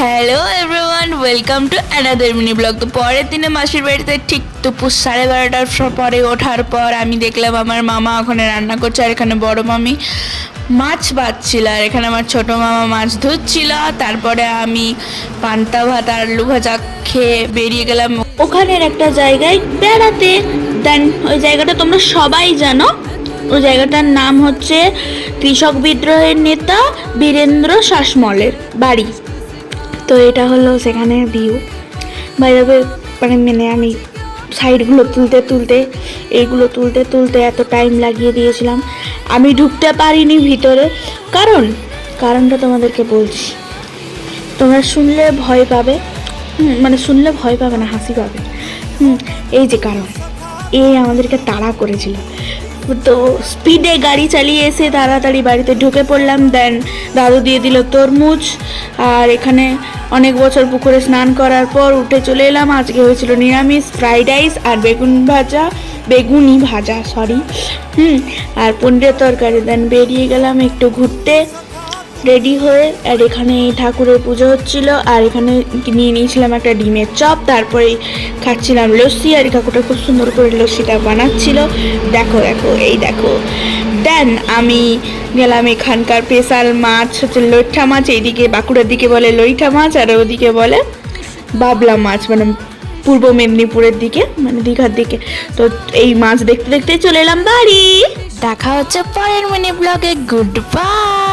Hello everyone, welcome to another mini blog. তো পরের দিনে মাসির বাড়িতে ঠিক দুপুর 12:30টার পরে ওঠার পর আমি দেখলাম আমার মামা ওখানে রান্না করছে, আর এখানে বড় মামি মাছ বাছছিল, আর এখানে আমার ছোট মামা মাছ ধুচ্ছিল। তারপরে আমি পান্তা ভাত আর আলু ভাজা খেয়ে বেরিয়ে গেলাম ওখানের একটা জায়গায় বেড়াতে। দেন ওই জায়গাটা তোমরা সবাই জানো, ওই জায়গাটার নাম হচ্ছে কৃষক বিদ্রোহের নেতা বীরেন্দ্র শাসমলের বাড়ি। তো এটা হলো সেখানে ভিউ। বাইরে মানে আমি সাইডগুলো এইগুলো তুলতে এত টাইম লাগিয়ে দিয়েছিলাম। আমি ঢুকতে পারিনি ভিতরে, কারণটা তোমাদেরকে বলছি। তোমরা শুনলে ভয় পাবে, মানে শুনলে ভয় পাবে না, হাসি পাবে। এই যে কারণ, আমাদেরকে তাড়া করেছিল, তো স্পিডে গাড়ি চালিয়ে এসে তাড়াতাড়ি বাড়িতে ঢুকে পড়লাম। দেন দাদু দিয়ে দিল তরমুজ, আর এখানে অনেক বছর পুকুরে স্নান করার পর উঠে চলে এলাম। আজকে হয়েছিল নিরামিষ ফ্রাইড রাইস আর বেগুনি ভাজা আর পনিরের তরকারি। দেন বেরিয়ে গেলাম একটু ঘুরতে রেডি হয়ে। আর এখানে ঠাকুরের পুজো হচ্ছিল, আর এখানে নিয়ে নিয়েছিলাম একটা ডিমের চপ। তারপরে খাচ্ছিলাম লস্যি, আর কাকুটা খুব সুন্দর করে লস্যিটা বানাচ্ছিল। দেখো দেন আমি গেলাম এখানকার স্পেশাল মাছ হচ্ছে লইঠা মাছ। এইদিকে বাঁকুড়ার দিকে বলে লইঠা মাছ, আর ওদিকে বলে বাবলা মাছ, মানে পূর্ব মেদিনীপুরের দিকে, মানে দীঘার দিকে। তো এই মাছ দেখতে দেখতে চলে এলাম বাড়ি। দেখা হচ্ছে পরের মিনি ব্লগে। Good bye.